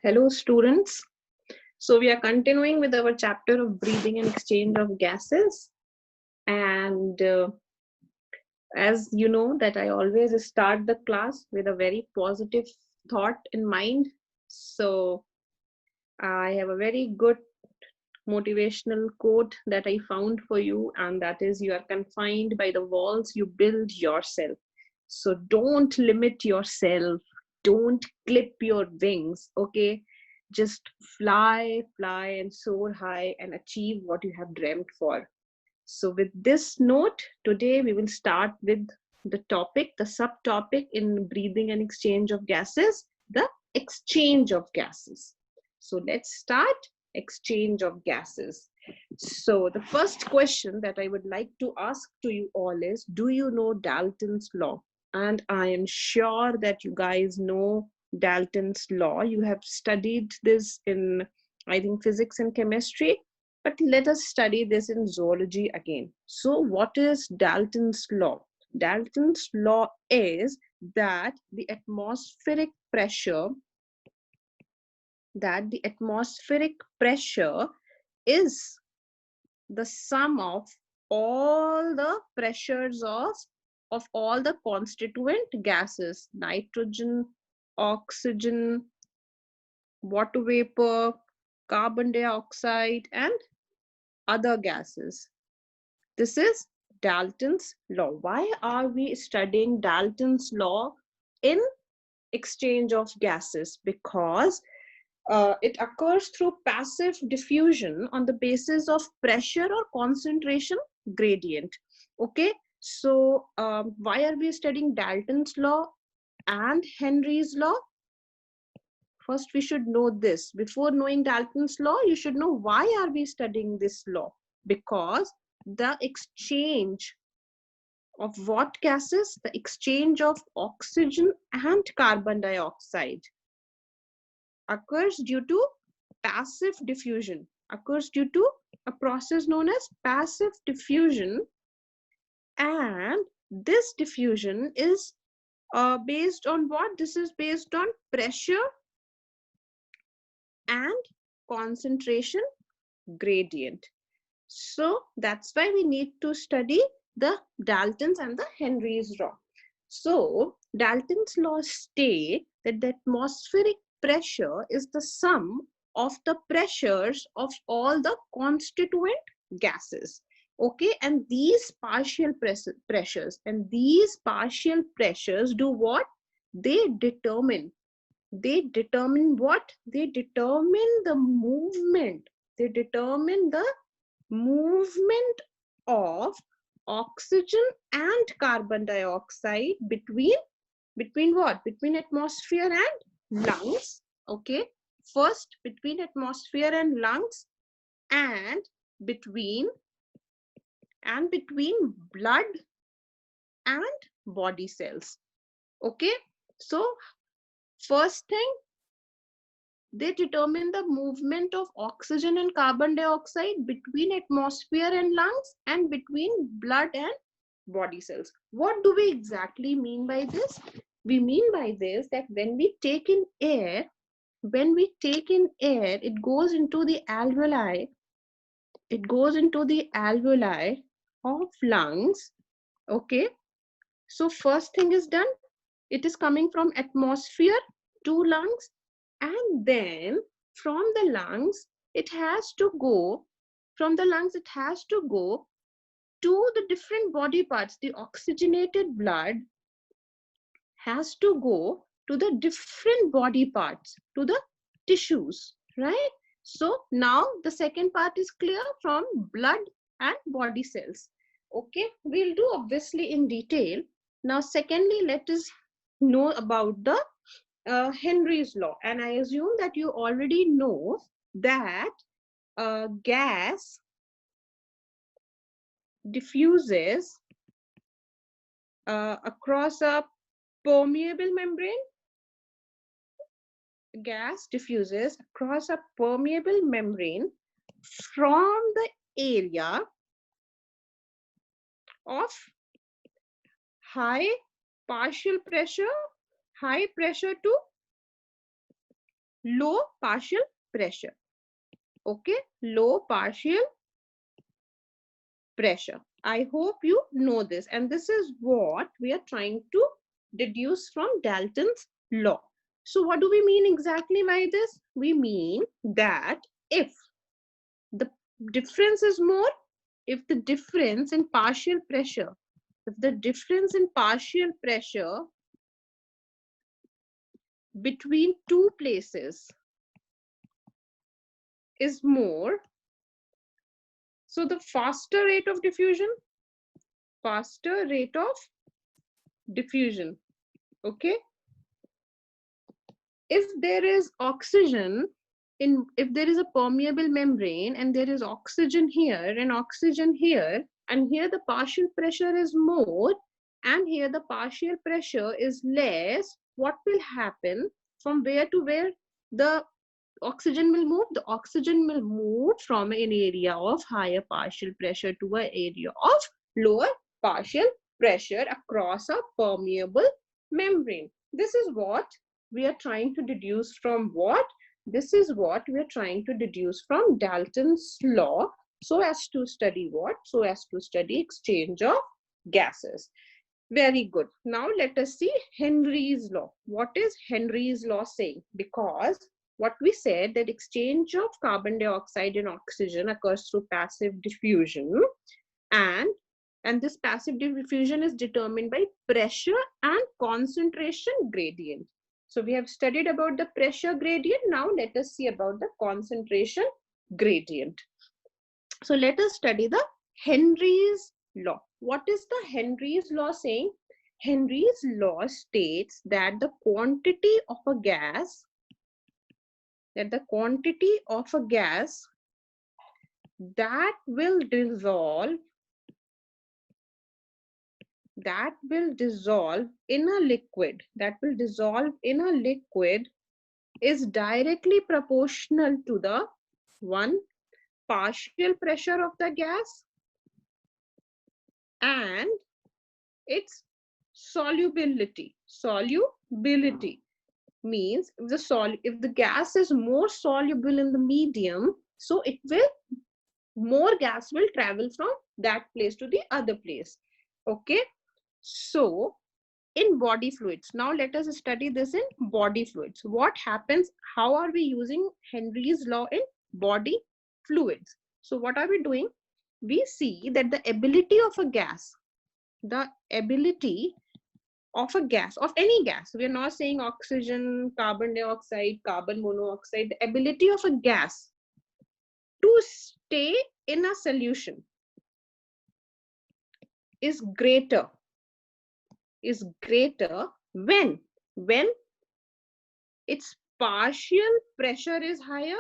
Hello students. So we are continuing with our chapter of breathing and exchange of gases. And as you know that I always start the class with a very positive thought in mind. So I have a very good motivational quote that I found for you, and that is, you are confined by the walls you build yourself. So don't limit yourself. Don't clip your wings, okay? Just fly, fly and soar high and achieve what you have dreamt for. So with this note, today we will start with the topic, the subtopic in breathing and exchange of gases, the exchange of gases. So let's start exchange of gases. So the first question that I would like to ask to you all is, do you know Dalton's law? And I am sure that you guys know Dalton's law. You have studied this in, I think, physics and chemistry. But let us study this in zoology again. So what is Dalton's law? Dalton's law is that the atmospheric pressure is the sum of all the pressures of all the constituent gases: nitrogen, oxygen, water vapor, carbon dioxide, and other gases. This is Dalton's law. Why are we studying Dalton's law in exchange of gases? Because it occurs through passive diffusion on the basis of pressure or concentration gradient. Okay, so why are we studying Dalton's law and Henry's law? First, we should know this. Before knowing Dalton's law, you should know why are we studying this law? Because the exchange of what gases? The exchange of oxygen and carbon dioxide occurs due to passive diffusion, occurs due to a process known as passive diffusion. And this diffusion is based on what? This is based on pressure and concentration gradient. So that's why we need to study the Dalton's and the Henry's law. So Dalton's law state that the atmospheric pressure is the sum of the pressures of all the constituent gases. Okay, and these partial pressures do what? They determine what? They determine the movement. They determine the movement of oxygen and carbon dioxide between what? Between atmosphere and lungs. Okay, first between atmosphere and lungs, and between blood and body cells. Okay, so first thing, they determine the movement of oxygen and carbon dioxide between atmosphere and lungs and between blood and body cells. What do we exactly mean by this? We mean by this that when we take in air, it goes into the alveoli. It goes into the alveoli of lungs. Okay. So first thing is done. It is coming from atmosphere to lungs, and then from the lungs it has to go to the different body parts. The oxygenated blood has to go to the different body parts, to the tissues, right? So now the second part is clear, from blood and body cells. Okay, we'll do obviously in detail. Now secondly, let us know about the Henry's law, and I assume that you already know that gas diffuses across a permeable membrane. Gas diffuses across a permeable membrane from the area of high partial pressure, high pressure to low partial pressure. Okay, low partial pressure. I hope you know this, and this is what we are trying to deduce from Dalton's law. So what do we mean exactly by this? We mean that if the difference is more, if the difference in partial pressure, if the difference in partial pressure between two places is more, so the faster rate of diffusion, okay? If there is oxygen if there is a permeable membrane and there is oxygen here and oxygen here, and here the partial pressure is more and here the partial pressure is less, what will happen? From where to where the oxygen will move? The oxygen will move from an area of higher partial pressure to an area of lower partial pressure across a permeable membrane. This is what we are trying to deduce from what? This is what we are trying to deduce from Dalton's law, so as to study what? So as to study exchange of gases. Very good. Now let us see Henry's law. What is Henry's law saying? Because what we said, that exchange of carbon dioxide and oxygen occurs through passive diffusion, and this passive diffusion is determined by pressure and concentration gradient. So we have studied about the pressure gradient. Now let us see about the concentration gradient. So let us study the Henry's law. What is the Henry's law saying? Henry's law states that the quantity of a gas, that will dissolve in a liquid, is directly proportional to the one, partial pressure of the gas, and its solubility. Solubility means if the gas is more soluble in the medium, so more gas will travel from that place to the other place. Okay, so in body fluids, now let us study this in body fluids. What happens? How are we using Henry's law in body fluids? So what are we doing? We see that the ability of a gas, of any gas, we are not saying oxygen, carbon dioxide, carbon monoxide, the ability of a gas to stay in a solution is greater when its partial pressure is higher,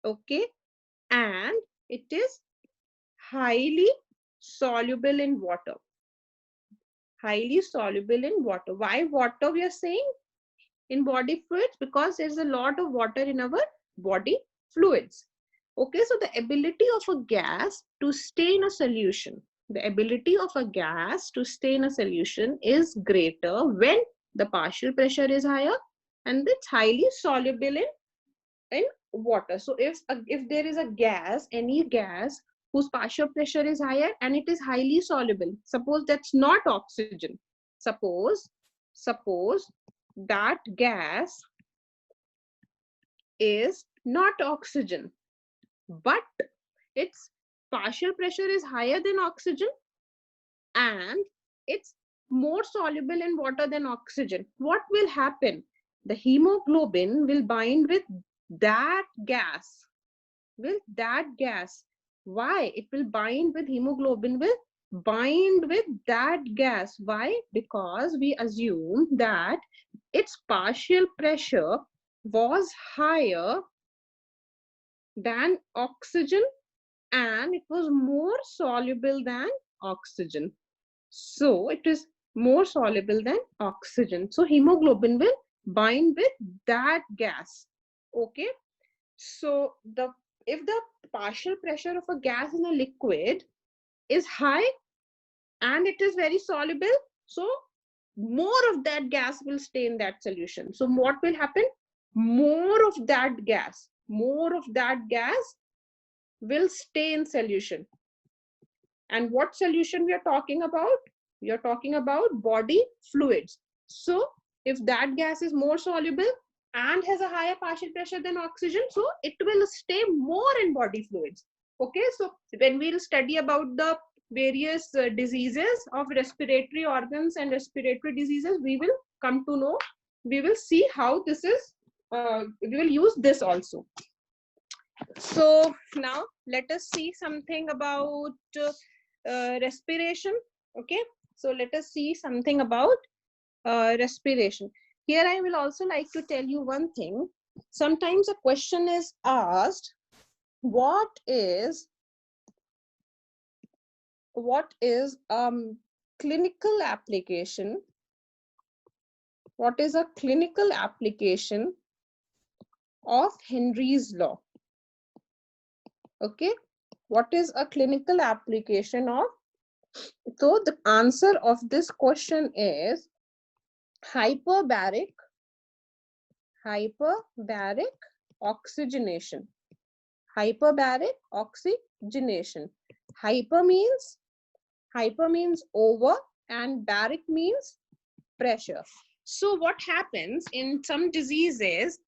okay, and it is highly soluble in water. Why water we are saying in body fluids? Because there's a lot of water in our body fluids. Okay, so the ability of a gas to stay in a solution, is greater when the partial pressure is higher and it's highly soluble in water. So if there is a gas, any gas whose partial pressure is higher and it is highly soluble, suppose that's not oxygen, suppose that gas is not oxygen, but its partial pressure is higher than oxygen and it's more soluble in water than oxygen, what will happen? The hemoglobin will bind with that gas. Why? It will bind with hemoglobin, will bind with that gas. Why? Because we assume that its partial pressure was higher than oxygen and it was more soluble than oxygen. So it is more soluble than oxygen. So hemoglobin will bind with that gas. Okay. So if the partial pressure of a gas in a liquid is high and it is very soluble, so more of that gas will stay in that solution. So what will happen? More of that gas will stay in solution. And what solution we are talking about? We are talking about body fluids. So if that gas is more soluble and has a higher partial pressure than oxygen, so it will stay more in body fluids. Okay, so when we'll study about the various diseases of respiratory organs and respiratory diseases, we will come to know, we will see how this is, we will use this also. So now let us see something about respiration. Okay, so let us see something about respiration. Here I will also like to tell you one thing. Sometimes a question is asked, what is clinical application? What is a clinical application of Henry's law? Okay, what is a clinical application of? So the answer of this question is hyperbaric oxygenation. Hyperbaric oxygenation. Hyper means over and baric means pressure. So what happens in some diseases,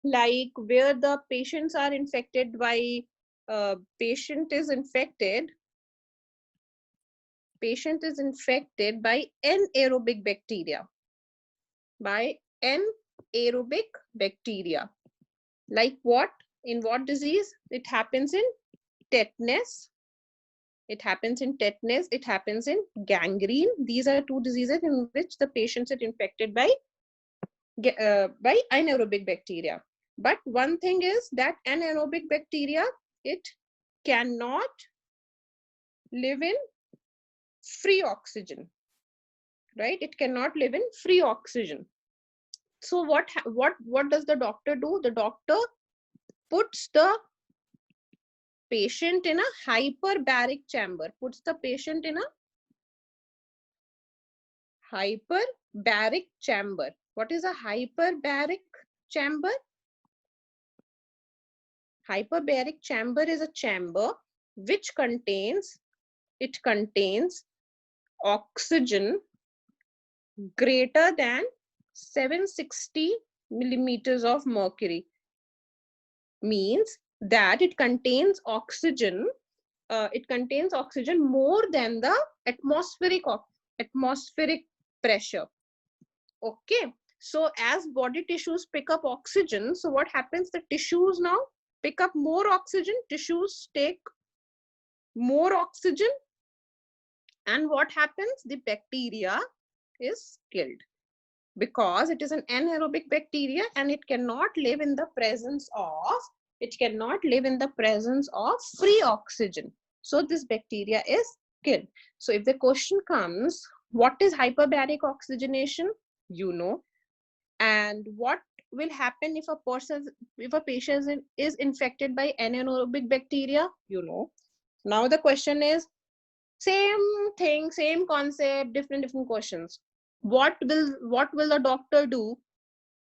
like where the patients are infected by, patient is infected by anaerobic bacteria. Like what? In what disease? It happens in tetanus. It happens in gangrene. These are two diseases in which the patients are infected by anaerobic bacteria. But one thing is that anaerobic bacteria, it cannot live in free oxygen, right? It cannot live in free oxygen. So what does the doctor do? The doctor puts the patient in a hyperbaric chamber. What is a hyperbaric chamber? Hyperbaric chamber is a chamber which contains oxygen greater than 760 millimeters of mercury. Means that it contains oxygen more than the atmospheric pressure. Okay, so as body tissues pick up oxygen, so what happens? The tissues now pick up more oxygen, tissues take more oxygen, and what happens? The bacteria is killed because it is an anaerobic bacteria and it cannot live in the presence of free oxygen. So this bacteria is killed. So if the question comes, what is hyperbaric oxygenation? You know. And what will happen if a patient is infected by anaerobic bacteria? You know. Now the question is same thing, same concept, different questions. What will the doctor do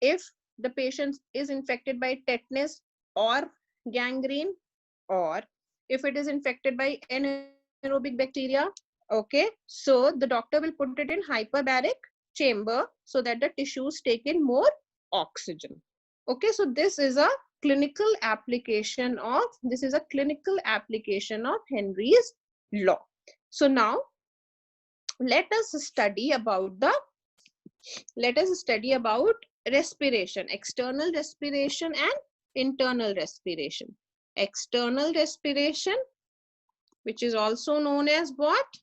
if the patient is infected by tetanus or gangrene, or if it is infected by anaerobic bacteria? Okay, so the doctor will put it in hyperbaric chamber so that the tissues take in more oxygen. Okay, so this is a clinical application of Henry's law. So now let us study about respiration, external respiration and internal respiration. External respiration, which is also known as what?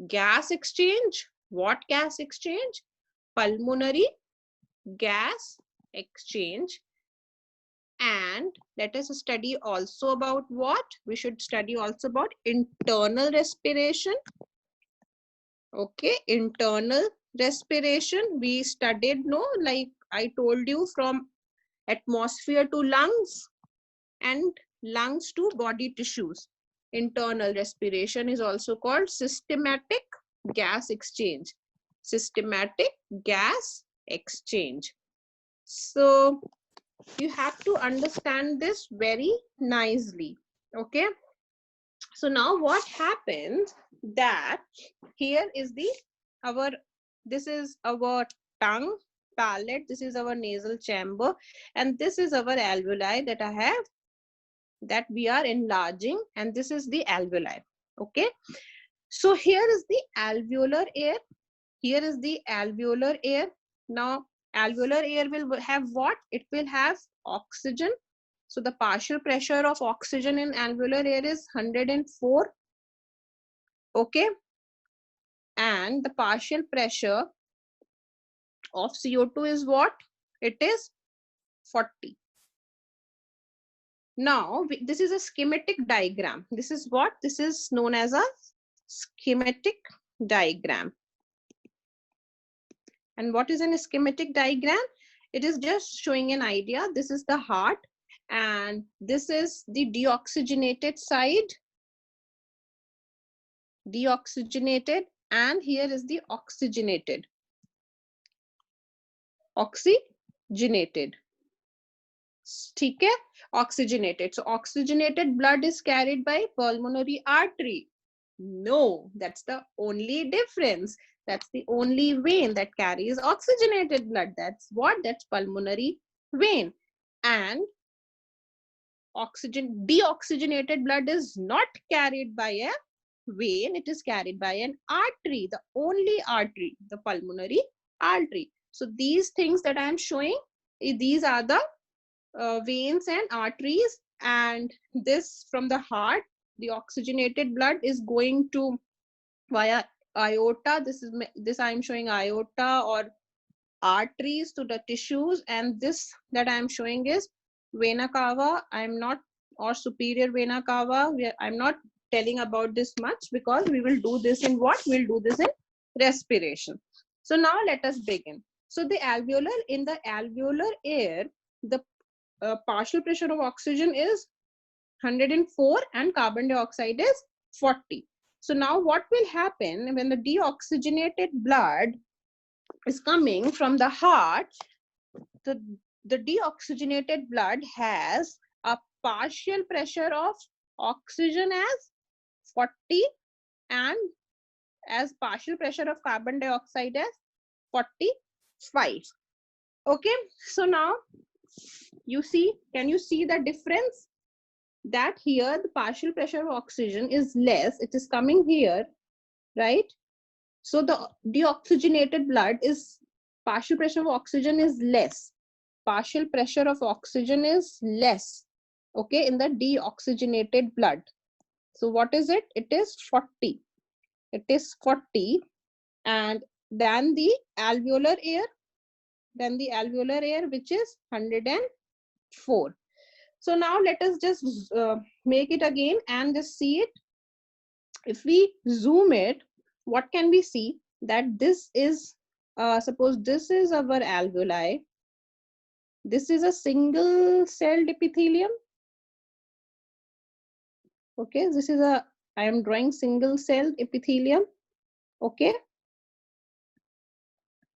Gas exchange. What gas exchange? Pulmonary gas exchange. And let us study also about what? We should study also about internal respiration. Okay, internal respiration. We studied, no, like I told you, from atmosphere to lungs and lungs to body tissues. Internal respiration is also called systematic gas exchange. Systematic gas exchange. So you have to understand this very nicely. Okay. So now what happens that here is this is our tongue, palate, this is our nasal chamber, and this is our alveoli that we are enlarging, and this is the alveoli. Okay. So here is the alveolar air. Here is the alveolar air. Now, alveolar air will have what? It will have oxygen. So the partial pressure of oxygen in alveolar air is 104. Okay. And the partial pressure of CO2 is what? It is 40. Now, this is a schematic diagram. This is what? This is known as a schematic diagram. And what is a schematic diagram? It is just showing an idea. This is the heart, and this is the deoxygenated side. Deoxygenated, and here is the oxygenated. Oxygenated. ठीक है? Oxygenated. So oxygenated blood is carried by pulmonary artery. No, that's the only difference. That's the only vein that carries oxygenated blood. That's what? That's pulmonary vein. And deoxygenated blood is not carried by a vein. It is carried by an artery, the only artery, the pulmonary artery. So these things that I am showing, these are the veins and arteries, and this from the heart, the oxygenated blood is going to via aorta. This I am showing aorta or arteries to the tissues, and this that I am showing is vena cava. I am not, or superior vena cava. I'm not telling about this much because we will do this in what? We'll do this in respiration. So now let us begin. So the in the alveolar air, the partial pressure of oxygen is 104 and carbon dioxide is 40. So now what will happen when the deoxygenated blood is coming from the heart? The deoxygenated blood has a partial pressure of oxygen as 40 and as partial pressure of carbon dioxide as 45. Okay, so now you see, can you see the difference? That here the partial pressure of oxygen is less, it is coming here, right? So the deoxygenated blood is, partial pressure of oxygen is less. Partial pressure of oxygen is less, okay, in the deoxygenated blood. So what is it? It is 40. It is 40, and then the alveolar air, which is 104. So now let us just make it again and just see it. If we zoom it, what can we see? That this is, suppose this is our alveoli. This is a single celled epithelium. Okay, this is I am drawing single celled epithelium. Okay.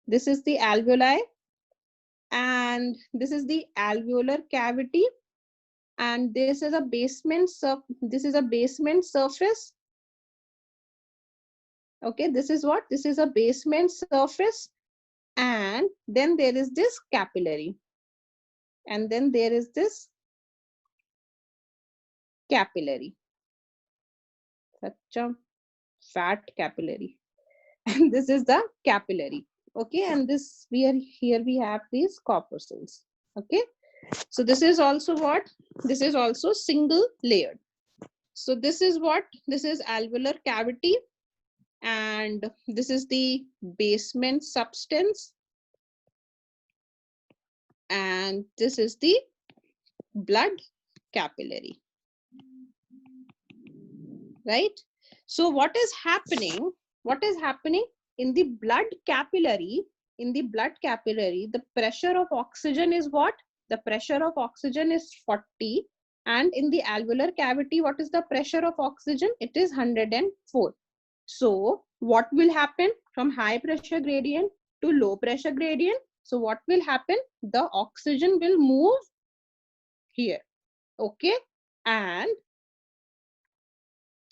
This is the alveoli, and this is the alveolar cavity, and this is a basement surface. Okay, this is what? This is a basement surface, and then there is this capillary, and then there is this capillary, such a fat capillary, and this is the capillary. Okay, and this here we have these corpuscles. Okay, so this is also what? This is also single layered. So this is what? This is alveolar cavity, and this is the basement substance, and this is the blood capillary, right? So what is happening? What is happening in the blood capillary? In the blood capillary, the pressure of oxygen is what? The pressure of oxygen is 40, and in the alveolar cavity, what is the pressure of oxygen? It is 104. So what will happen from high pressure gradient to low pressure gradient? So what will happen? The oxygen will move here. Okay. And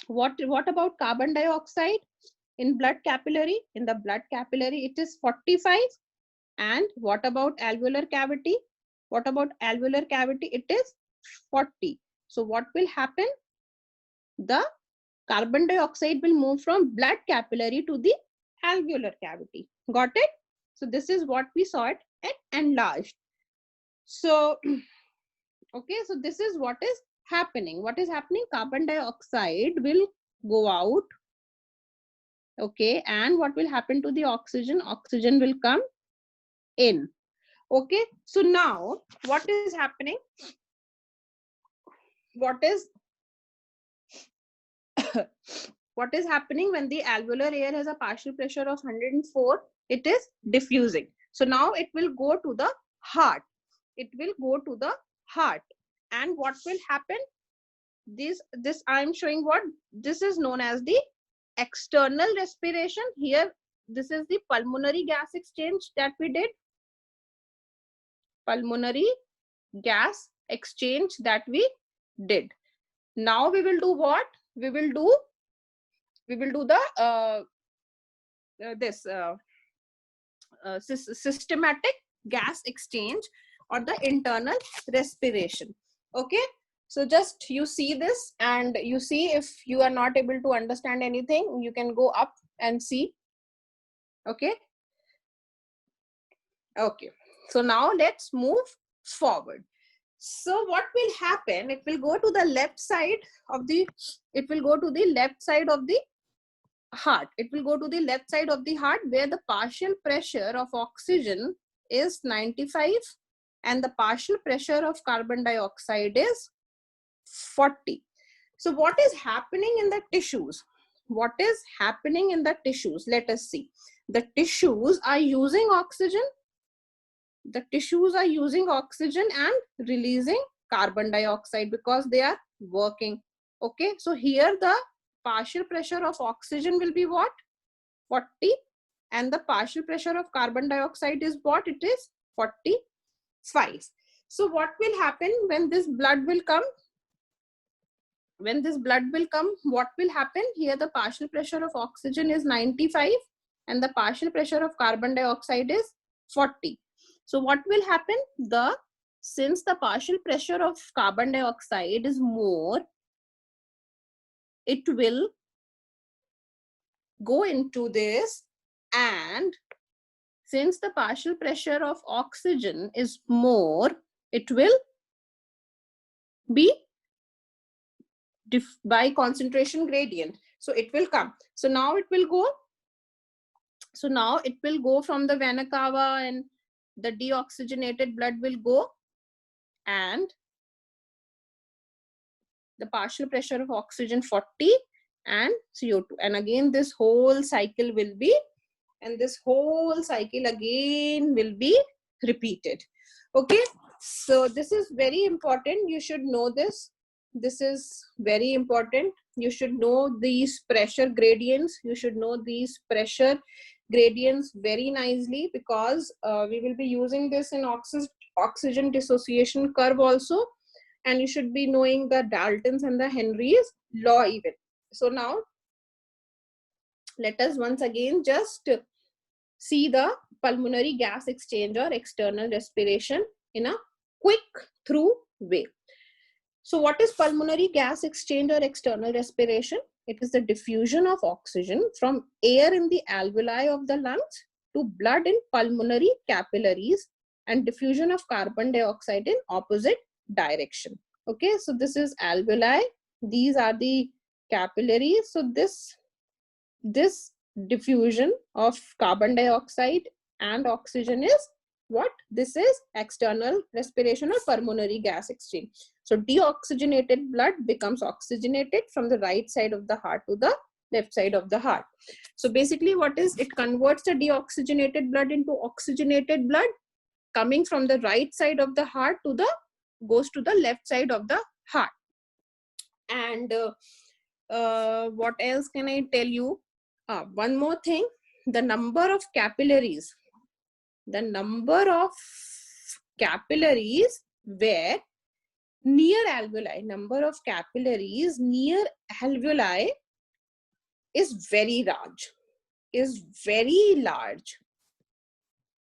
what about carbon dioxide in blood capillary? In the blood capillary, it is 45. And what about alveolar cavity? What about alveolar cavity? It is 40. So what will happen? The carbon dioxide will move from blood capillary to the alveolar cavity. Got it? So this is what we saw it at enlarged. So, okay, so this is what is happening. What is happening? Carbon dioxide will go out. Okay, and what will happen to the oxygen? Oxygen will come in. Okay, so now what is happening? What is what is happening when the alveolar air has a partial pressure of 104? It is diffusing. So now it will go to the heart. It will go to the heart. And what will happen? This I'm showing what this is known as the external respiration. Here, this is the pulmonary gas exchange that we did. Pulmonary gas exchange that we did. Now we will do what? We will do the systematic gas exchange or the internal respiration. Okay, so just you see this, and you see if you are not able to understand anything, you can go up and see. Okay, okay, so now let's move forward. So what will happen? It will go to the left side of the heart. It will go to the left side of the heart, where the partial pressure of oxygen is 95 and the partial pressure of carbon dioxide is 40. So what is happening in the tissues? What is happening in the tissues? Let us see. The tissues are using oxygen. The tissues are using oxygen and releasing carbon dioxide because they are working. Okay, so here the partial pressure of oxygen will be what? 40, and the partial pressure of carbon dioxide is what? It is 45. So what will happen when this blood will come? When this blood will come, what will happen? Here the partial pressure of oxygen is 95 and the partial pressure of carbon dioxide is 40. So what will happen? Since the partial pressure of carbon dioxide is more, it will go into this, and since the partial pressure of oxygen is more, it will be by concentration gradient. So it will come. So now it will go. So now it will go from the vena cava, and the deoxygenated blood will go, and the partial pressure of oxygen 40 and CO2. And again, this whole cycle will be, and this whole cycle again will be repeated. Okay, so this is very important. You should know this. This is very important. You should know these pressure gradients. You should know these pressure gradients very nicely, because we will be using this in oxygen dissociation curve also. And you should be knowing the Daltons and the Henry's law even. So now let us once again just see the pulmonary gas exchange or external respiration in a quick through way. So what is pulmonary gas exchange or external respiration? It is the diffusion of oxygen from air in the alveoli of the lungs to blood in pulmonary capillaries, and diffusion of carbon dioxide in opposite direction. Okay, so this is alveoli. These are the capillaries. So this diffusion of carbon dioxide and oxygen is what? This is external respiration or pulmonary gas exchange. So deoxygenated blood becomes oxygenated from the right side of the heart to the left side of the heart. So basically what is, it converts the deoxygenated blood into oxygenated blood coming from the right side of the heart to the, goes to the left side of the heart. And what else can I tell you? One more thing, the number of capillaries where near alveoli, number of capillaries near alveoli is very large.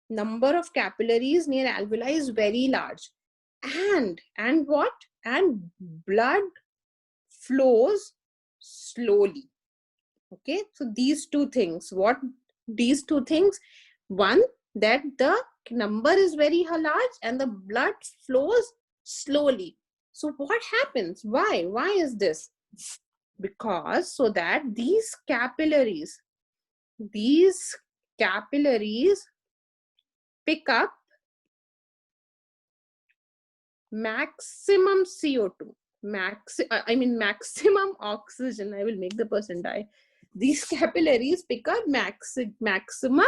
Number of capillaries near alveoli is very large. And what? And blood flows slowly. Okay, so these two things. What these two things? One, that the number is very large and the blood flows slowly. So what happens? Why is this? Because so that these capillaries pick up maximum CO2, maximum oxygen. I will make the person die. These capillaries pick up maximum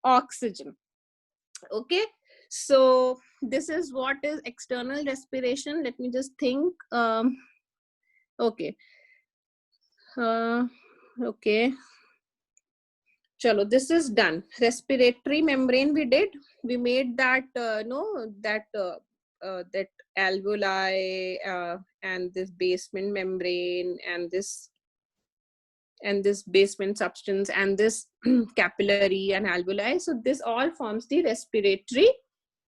oxygen. Okay, so this is what is external respiration. Let me just think. Okay. Okay. Chalo, this is done. Respiratory membrane we did. We made that that alveoli and this basement membrane and this basement substance and this capillary and alveoli. So this all forms the respiratory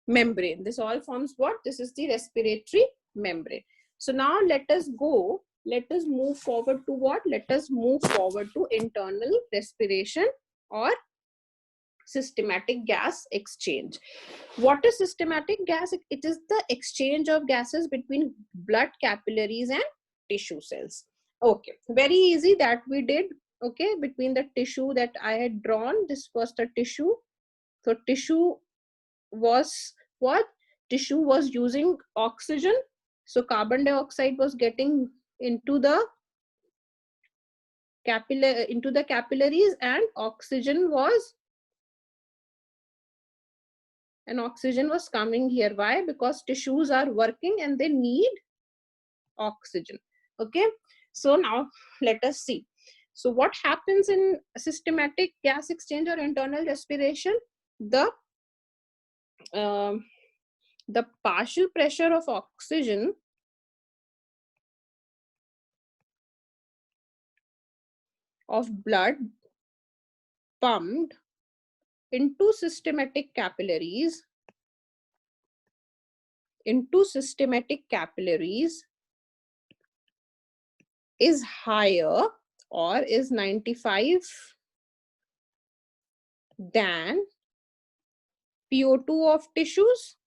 membrane. This all forms what? This is the respiratory membrane. So now let us move forward to what? Let us move forward to internal respiration or systematic gas exchange. What is systematic gas? It is the exchange of gases between blood capillaries and tissue cells. Okay, very easy that we did. Okay, between the tissue that I had drawn, this was the tissue. So tissue was what? Tissue was using oxygen. So carbon dioxide was getting into the capillaries and oxygen was coming here. Why? Because tissues are working and they need oxygen. Okay, so now let us see. So what happens in systematic gas exchange or internal respiration? The partial pressure of oxygen of blood pumped into systematic capillaries is higher or is 95 than PO2 of tissues.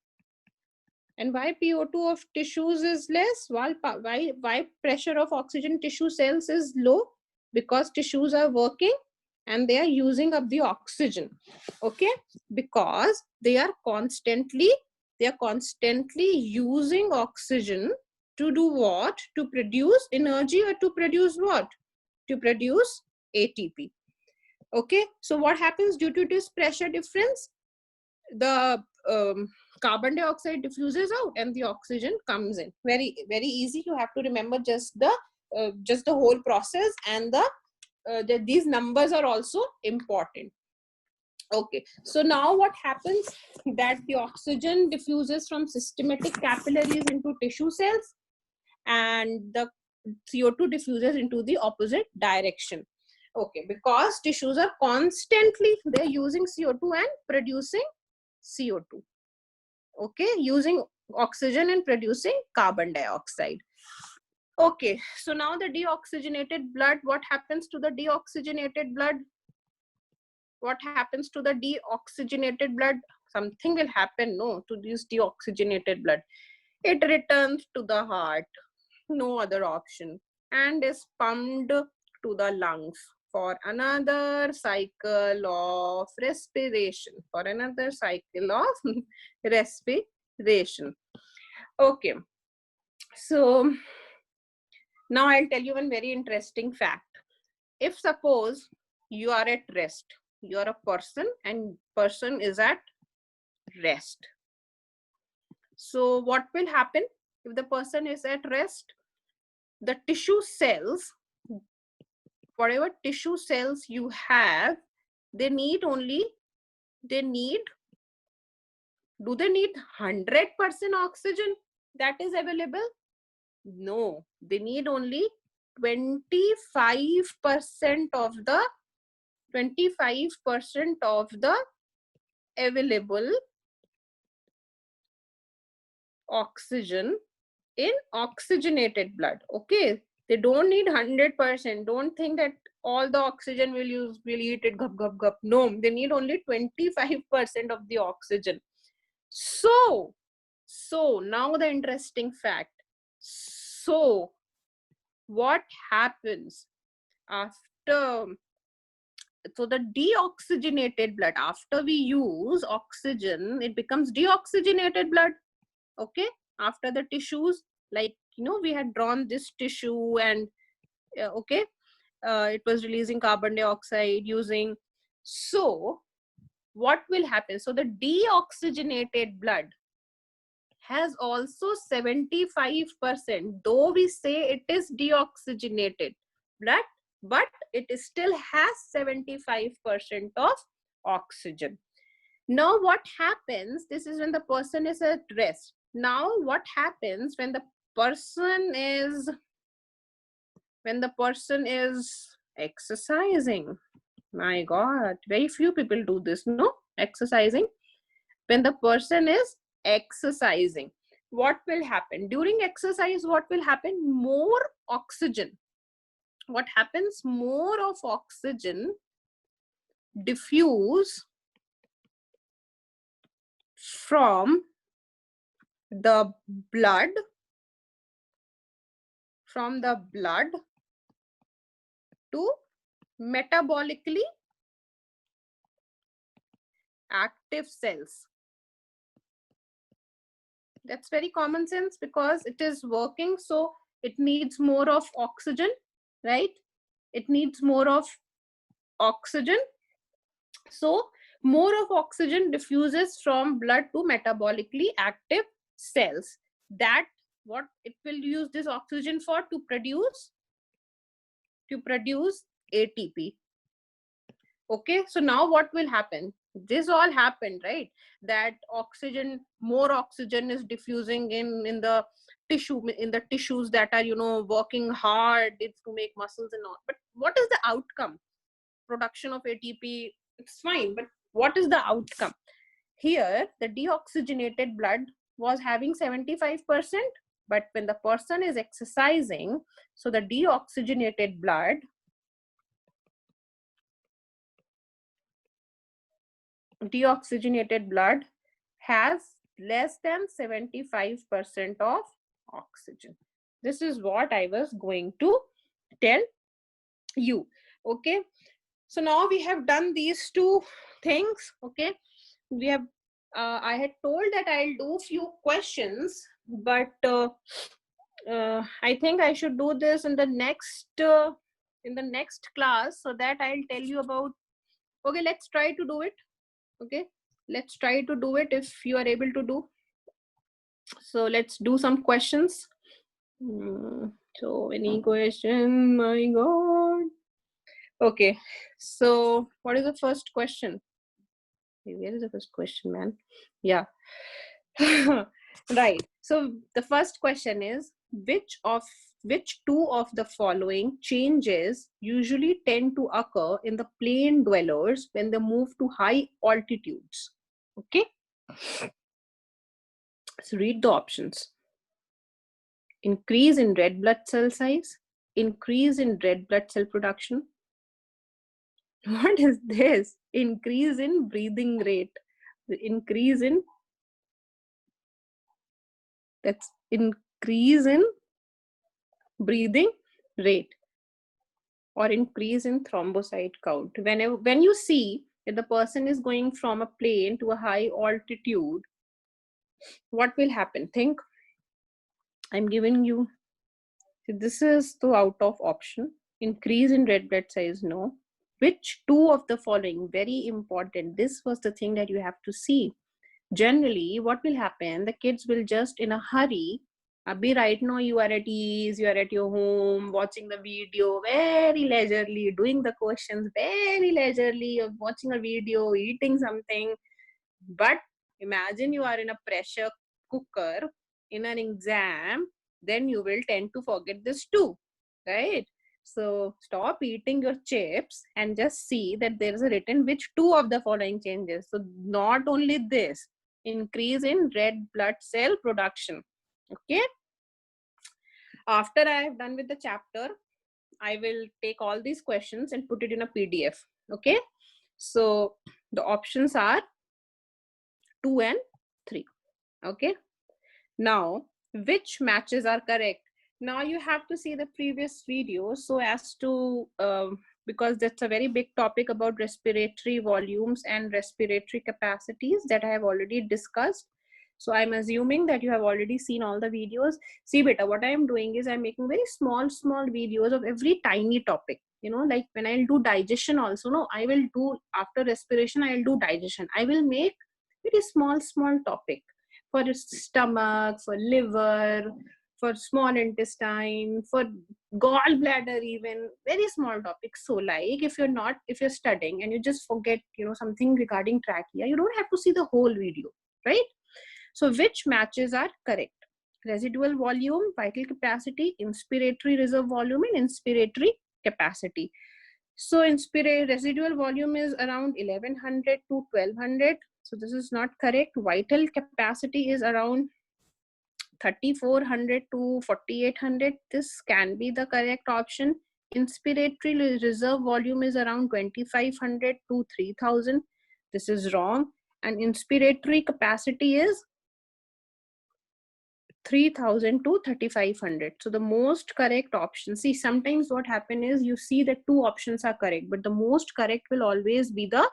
And why PO2 of tissues is less? Why pressure of oxygen tissue cells is low? Because tissues are working and they are using up the oxygen. Okay, because they are constantly using oxygen to do what? To produce energy or to produce what? To produce ATP. Okay, so what happens due to this pressure difference? The carbon dioxide diffuses out and the oxygen comes in. Very easy. You have to remember just the whole process, and these numbers are also important. Okay, so now what happens? That the oxygen diffuses from systematic capillaries into tissue cells and the CO2 diffuses into the opposite direction. Okay, because tissues are constantly, they're using CO2 and producing CO2. Okay, using oxygen and producing carbon dioxide. Okay, so now the deoxygenated blood, what happens to the deoxygenated blood? What happens to the deoxygenated blood? Something will happen, no, to this deoxygenated blood. It returns to the heart, no other option, and is pumped to the lungs for another cycle of respiration. Okay, so now I'll tell you one very interesting fact. If suppose you are at rest, you are a person and person is at rest. So what will happen if the person is at rest? The tissue cells whatever tissue cells you have, they need, do they need 100% oxygen that is available? No, they need only 25% of the available oxygen in oxygenated blood. Okay, they don't need 100%. Don't think that all the oxygen will eat it gup gup gup. No, they need only 25% of the oxygen. So now the interesting fact. So what happens after, so the deoxygenated blood, after we use oxygen, it becomes deoxygenated blood. Okay, after the tissues, like, you know, we had drawn this tissue and okay, it was releasing carbon dioxide using. So what will happen? So the deoxygenated blood has also 75%, though we say it is deoxygenated blood, but it still has 75% of oxygen. Now what happens, this is when the person is at rest. Now what happens when the person is exercising? My God, very few people do this, no? Exercising. When the person is exercising, what will happen? During exercise, what will happen? More oxygen. What happens? More of oxygen diffuse from the blood to metabolically active cells. That's very common sense because it is working, so it needs more of oxygen, right? It needs more of oxygen. So more of oxygen diffuses from blood to metabolically active cells. That what it will use this oxygen for? To produce ATP. Okay, so now what will happen? This all happened, right? That oxygen, more oxygen is diffusing in the tissues that are, you know, working hard to make muscles and all. But what is the outcome? Production of ATP, it's fine, but what is the outcome? Here, the deoxygenated blood was having 75%, but when the person is exercising, so the deoxygenated blood has less than 75% of oxygen. This is what I was going to tell you. Okay, so now we have done these two things. Okay, we have I had told that I'll do few questions, but I think I should do this in the next class, so that I'll tell you about. Okay, let's try to do it. Okay, let's try to do it if you are able to do. So let's do some questions. So any question? My God. Okay, so what is the first question? Where is the first question, man? Yeah. Right. So the first question is, which two of the following changes usually tend to occur in the plain dwellers when they move to high altitudes? Okay. So read the options. Increase in red blood cell size, increase in red blood cell production. What is this? Increase in breathing rate. Increase in, that's increase in breathing rate, or increase in thrombocyte count. When you see that the person is going from a plane to a high altitude, what will happen? Think. I'm giving you, this is the out of option. Increase in red blood size, no. Which two of the following? Very important. This was the thing that you have to see. Generally, what will happen? The kids will just in a hurry Abhi right now you are at ease, you are at your home, watching the video very leisurely, doing the questions very leisurely, you're watching a video, eating something. But imagine you are in a pressure cooker in an exam, then you will tend to forget this too, right? So stop eating your chips and just see that there is a written which two of the following changes. So not only this, increase in red blood cell production. Okay. After I have done with the chapter, I will take all these questions and put it in a PDF. Okay. So the options are 2 and 3. Okay. Now, which matches are correct? Now you have to see the previous video so as to, because that's a very big topic about respiratory volumes and respiratory capacities that I have already discussed. So I'm assuming that you have already seen all the videos. See beta, what I am doing is I'm making very small videos of every tiny topic. You know, like when I'll do digestion also, no, I will do after respiration, I'll do digestion. I will make very small topic for stomach, for liver, for small intestine, for gallbladder, even very small topics. So like if you're studying and you just forget, you know, something regarding trachea, you don't have to see the whole video, right? So which matches are correct? Residual volume, vital capacity, inspiratory reserve volume, and inspiratory capacity. So residual volume is around 1100 to 1200. So this is not correct. Vital capacity is around 3400 to 4800. This can be the correct option. Inspiratory reserve volume is around 2500 to 3000. This is wrong. And inspiratory capacity is 3000 to 3500. So the most correct option, see, sometimes what happen is you see that two options are correct, but the most correct will always be the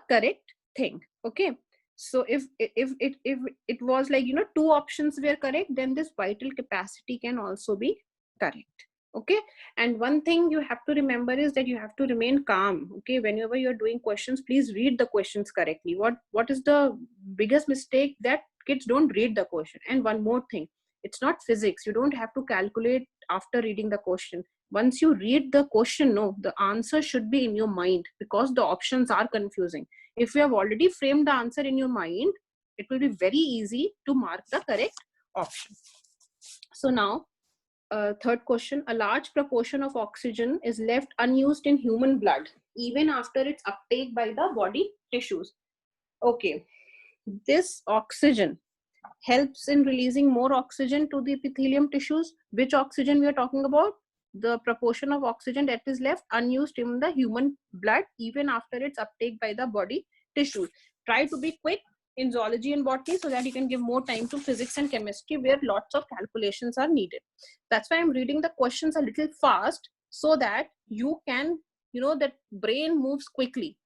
correct thing. Okay. So if it was like, you know, two options were correct, then this vital capacity can also be correct. Okay. And one thing you have to remember is that you have to remain calm. Okay. Whenever you're doing questions, please read the questions correctly. What is the biggest mistake? That kids don't read the question. And one more thing, it's not physics. You don't have to calculate after reading the question. Once you read the question, no, the answer should be in your mind, because the options are confusing. If you have already framed the answer in your mind, it will be very easy to mark the correct option. So now, third question, a large proportion of oxygen is left unused in human blood even after its uptake by the body tissues. Okay, this oxygen helps in releasing more oxygen to the epithelium tissues. Which oxygen we are talking about? The proportion of oxygen that is left unused in the human blood even after its uptake by the body tissues. Try to be quick in zoology and botany so that you can give more time to physics and chemistry where lots of calculations are needed. That's why I'm reading the questions a little fast so that you can, you know, that brain moves quickly.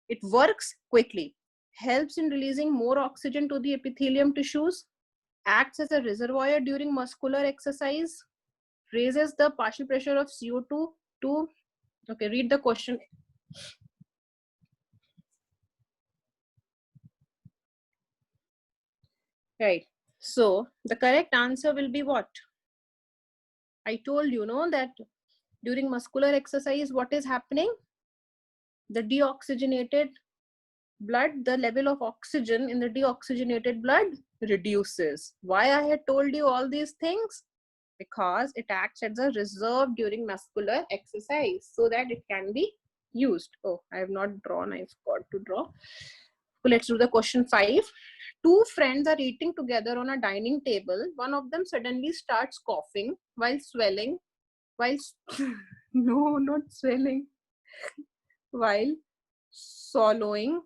It works quickly. Helps in releasing more oxygen to the epithelium tissues, acts as a reservoir during muscular exercise, raises the partial pressure of CO2 to, okay, read the question. Right. So the correct answer will be what? I told you, no, that during muscular exercise, what is happening? The deoxygenated blood, the level of oxygen in the deoxygenated blood reduces. Why I had told you all these things? Because it acts as a reserve during muscular exercise so that it can be used. Oh, I have not drawn. I forgot to draw. So let's do the question 5. Two friends are eating together on a dining table. One of them suddenly starts coughing while swelling, while no, not swelling, while swallowing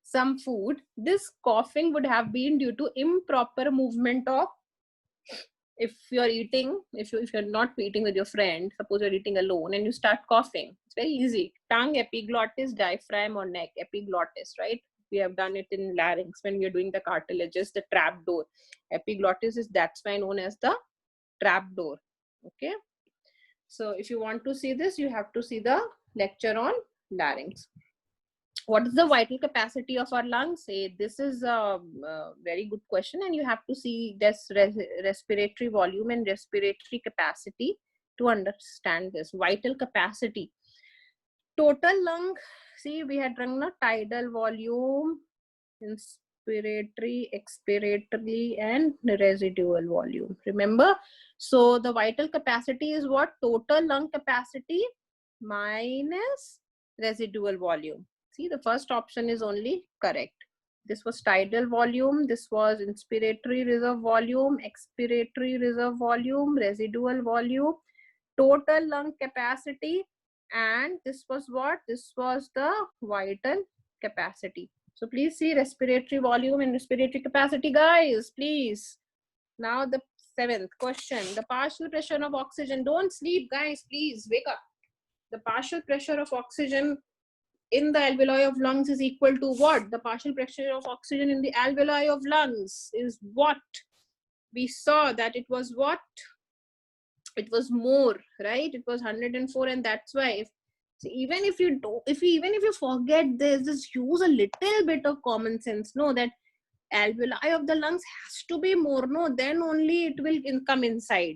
some food. This coughing would have been due to improper movement of, if you're eating, if you're not eating with your friend, suppose you're eating alone and you start coughing, it's very easy. Tongue, epiglottis, diaphragm, or neck. Epiglottis, right? We have done it in larynx when we're doing the cartilages, the trap door. Epiglottis is, that's why known as the trap door. Okay. So if you want to see this, you have to see the lecture on larynx. What is the vital capacity of our lungs? This is a very good question, and you have to see this respiratory volume and respiratory capacity to understand this. Vital capacity. Total lung, see, we had rung na tidal volume, inspiratory, expiratory, and residual volume. Remember? So the vital capacity is what? Total lung capacity minus residual volume. See, the first option is only correct. This was tidal volume, this was inspiratory reserve volume, expiratory reserve volume, residual volume, total lung capacity, and this was what? This was the vital capacity. So please see respiratory volume and respiratory capacity, guys, please. Now the 7th question, the partial pressure of oxygen. Don't sleep, guys, please wake up. The partial pressure of oxygen in the alveoli of lungs is equal to what? The partial pressure of oxygen in the alveoli of lungs is what? We saw that it was what? It was more, right? It was 104, and that's why even if you forget this, just use a little bit of common sense. Know that alveoli of the lungs has to be more, no, then only it will come inside,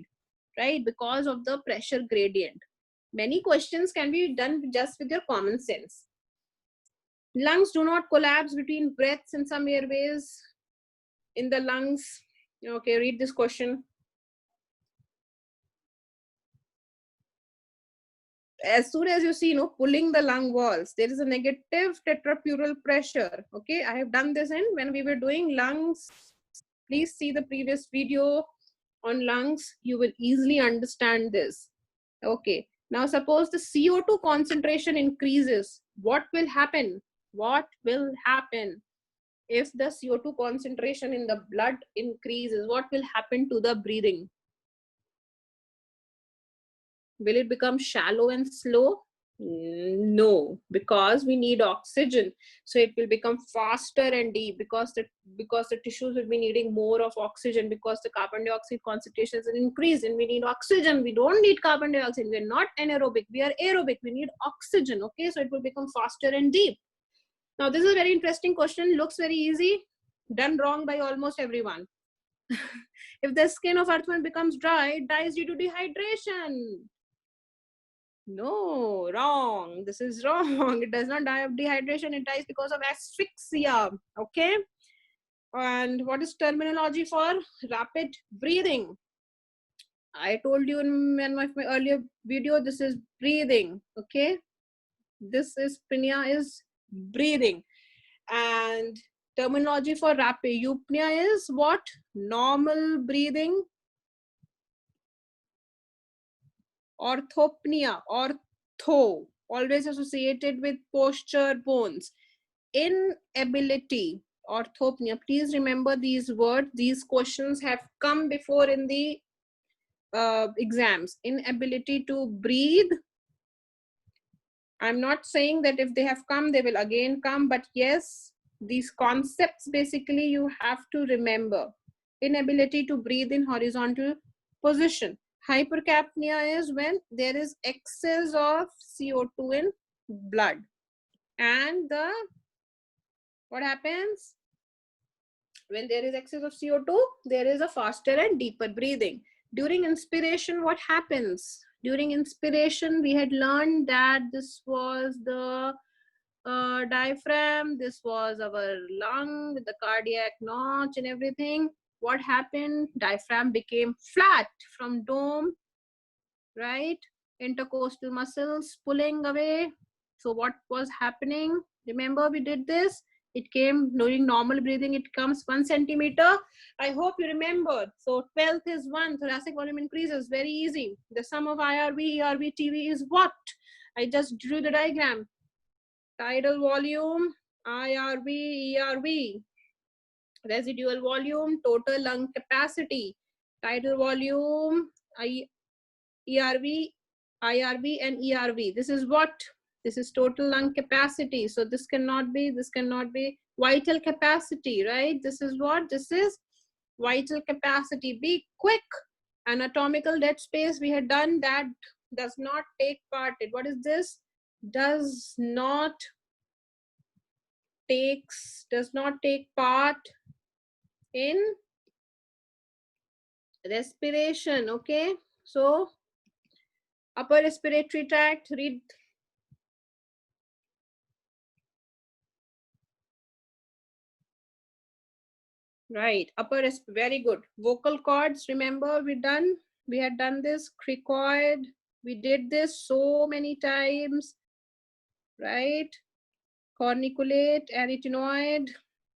right? Because of the pressure gradient. Many questions can be done just with your common sense. Lungs do not collapse between breaths in some airways in the lungs. Okay, read this question. As soon as you see, pulling the lung walls, there is a negative tetrapleural pressure. Okay, I have done this when we were doing lungs. Please see the previous video on lungs. You will easily understand this. Okay, now suppose the CO2 concentration increases. What will happen? What will happen if the CO2 concentration in the blood increases? What will happen to the breathing? Will it become shallow and slow? No, because we need oxygen. So it will become faster and deep because the tissues will be needing more of oxygen, because the carbon dioxide concentrations will increase and we need oxygen. We don't need carbon dioxide. We're not anaerobic. We are aerobic. We need oxygen. Okay, so it will become faster and deep. Now, this is a very interesting question. Looks very easy. Done wrong by almost everyone. If the skin of earthworm becomes dry, it dies due to dehydration. No, wrong. This is wrong. It does not die of dehydration. It dies because of asphyxia. Okay. And what is terminology for rapid breathing? I told you in my earlier video, this is breathing. Okay. This is apnea is breathing. And terminology for rapid eupnea is what? Normal breathing. Orthopnea, ortho, always associated with posture, bones. Inability, orthopnea. Please remember these words. These questions have come before in the exams. Inability to breathe. I'm not saying that if they have come, they will again come, but yes, these concepts basically you have to remember. Inability to breathe in horizontal position. Hypercapnia is when there is excess of CO2 in blood. And what happens? When there is excess of CO2, there is a faster and deeper breathing. During inspiration, what happens? During inspiration, we had learned that this was the diaphragm, this was our lung with the cardiac notch and everything. What happened? Diaphragm became flat from dome, right? Intercostal muscles pulling away. So what was happening? Remember we did this? It came during normal breathing, it comes 1 centimeter. I hope you remember. So 12th is 1, thoracic volume increases, very easy. The sum of IRV, ERV, TV is what? I just drew the diagram. Tidal volume, IRV, ERV. Residual volume, total lung capacity. Tidal volume, ERV, IRV, and ERV. This is what? This is total lung capacity. So this cannot be vital capacity, right? This is what? This is vital capacity. Be quick. Anatomical dead space we had done, that does not take part in. What is this? Does not does not take part in respiration. Okay, so upper respiratory tract, read. Right, very good. Vocal cords, remember we had done this, cricoid, we did this so many times, right? Corniculate, arytenoid,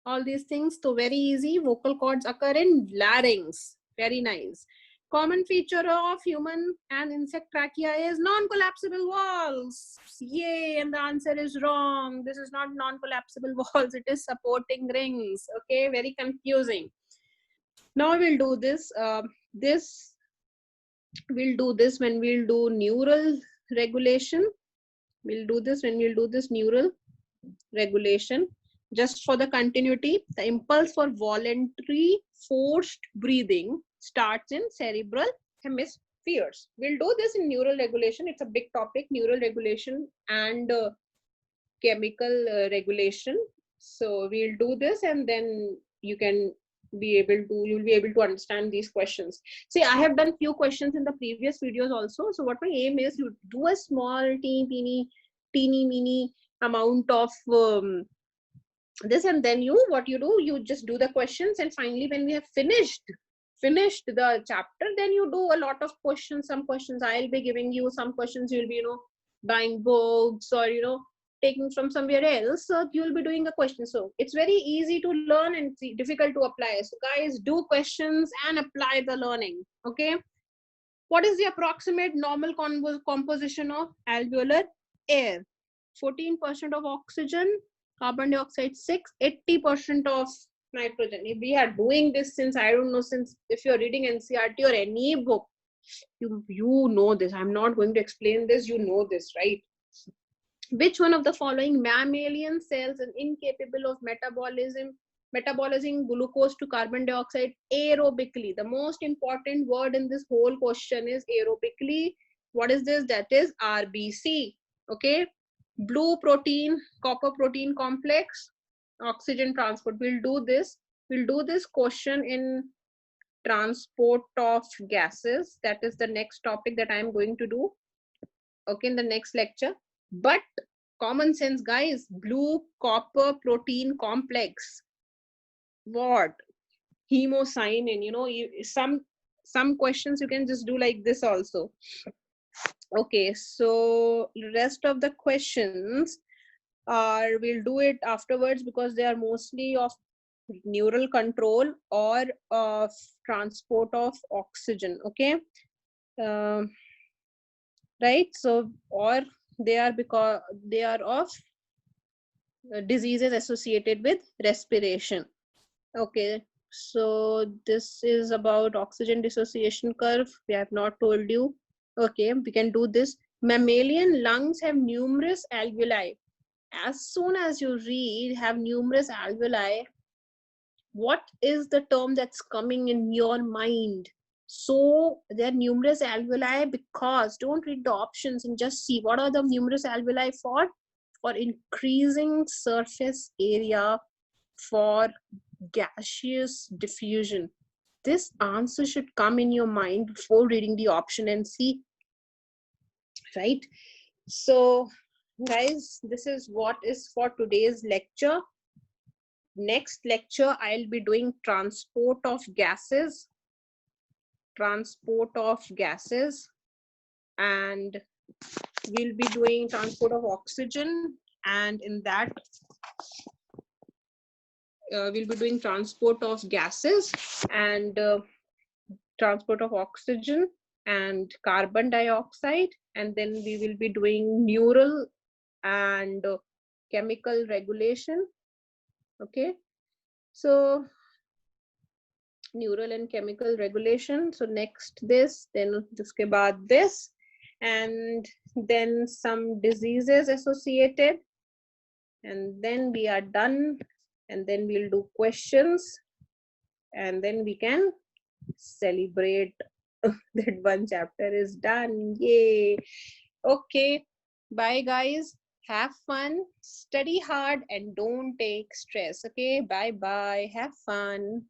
all these things. So very easy. Vocal cords occur in larynx. Very nice. Common feature of human and insect trachea is non-collapsible walls. Yay, and the answer is wrong. This is not non-collapsible walls. It is supporting rings. Okay, very confusing. Now we'll do this. We'll do this when we'll do neural regulation. We'll do this when we'll do this neural regulation. Just for the continuity, the impulse for voluntary forced breathing starts in cerebral hemispheres. We'll do this in neural regulation. It's a big topic, neural regulation and chemical regulation. So we'll do this, and then you'll be able to understand these questions. See, I have done few questions in the previous videos also. So what my aim is, you do a small teeny mini amount of this, and then what you do, you just do the questions, and finally when we have finished the chapter, then you do a lot of questions. Some questions I'll be giving you, some questions you'll be buying books or taking from somewhere else. So you'll be doing a question. So it's very easy to learn and difficult to apply. So guys, do questions and apply the learning. Okay, what is the approximate normal composition of alveolar air? 14% of oxygen, carbon dioxide 6, 80% of nitrogen. If we are doing this since, I don't know, since if you're reading NCERT or any book, you know this. I'm not going to explain this, you know this, right? Which one of the following mammalian cells is incapable of metabolizing glucose to carbon dioxide aerobically? The most important word in this whole question is aerobically. What is this? That is RBC. Okay, blue protein, copper protein complex, oxygen transport. We'll do this question in transport of gases. That is the next topic that I am going to do, okay, in the next lecture. But common sense, guys, blue copper protein complex, what? Hemocyanin, some questions you can just do like this also. Okay, so rest of the questions we'll do it afterwards, because they are mostly of neural control or of transport of oxygen. Okay, right? So, or they are because they are of diseases associated with respiration. Okay, so this is about oxygen dissociation curve. We have not told you. Okay, we can do this. Mammalian lungs have numerous alveoli. As soon as you read have numerous alveoli, what is the term that's coming in your mind? So there are numerous alveoli because, don't read the options and just see what are the numerous alveoli for increasing surface area for gaseous diffusion. This answer should come in your mind before reading the option and see, right? So guys, this is what is for today's lecture. Next lecture I'll be doing transport of gases, and we'll be doing transport of oxygen, and in that we'll be doing transport of gases and transport of oxygen and carbon dioxide, and then we will be doing neural and chemical regulation. Okay, so neural and chemical regulation. So next this, then uske baad this, and then some diseases associated, and then we are done, and then we'll do questions, and then we can celebrate that one chapter is done. Yay. Okay, bye guys. Have fun, study hard, and don't take stress. Okay, bye bye. Have fun.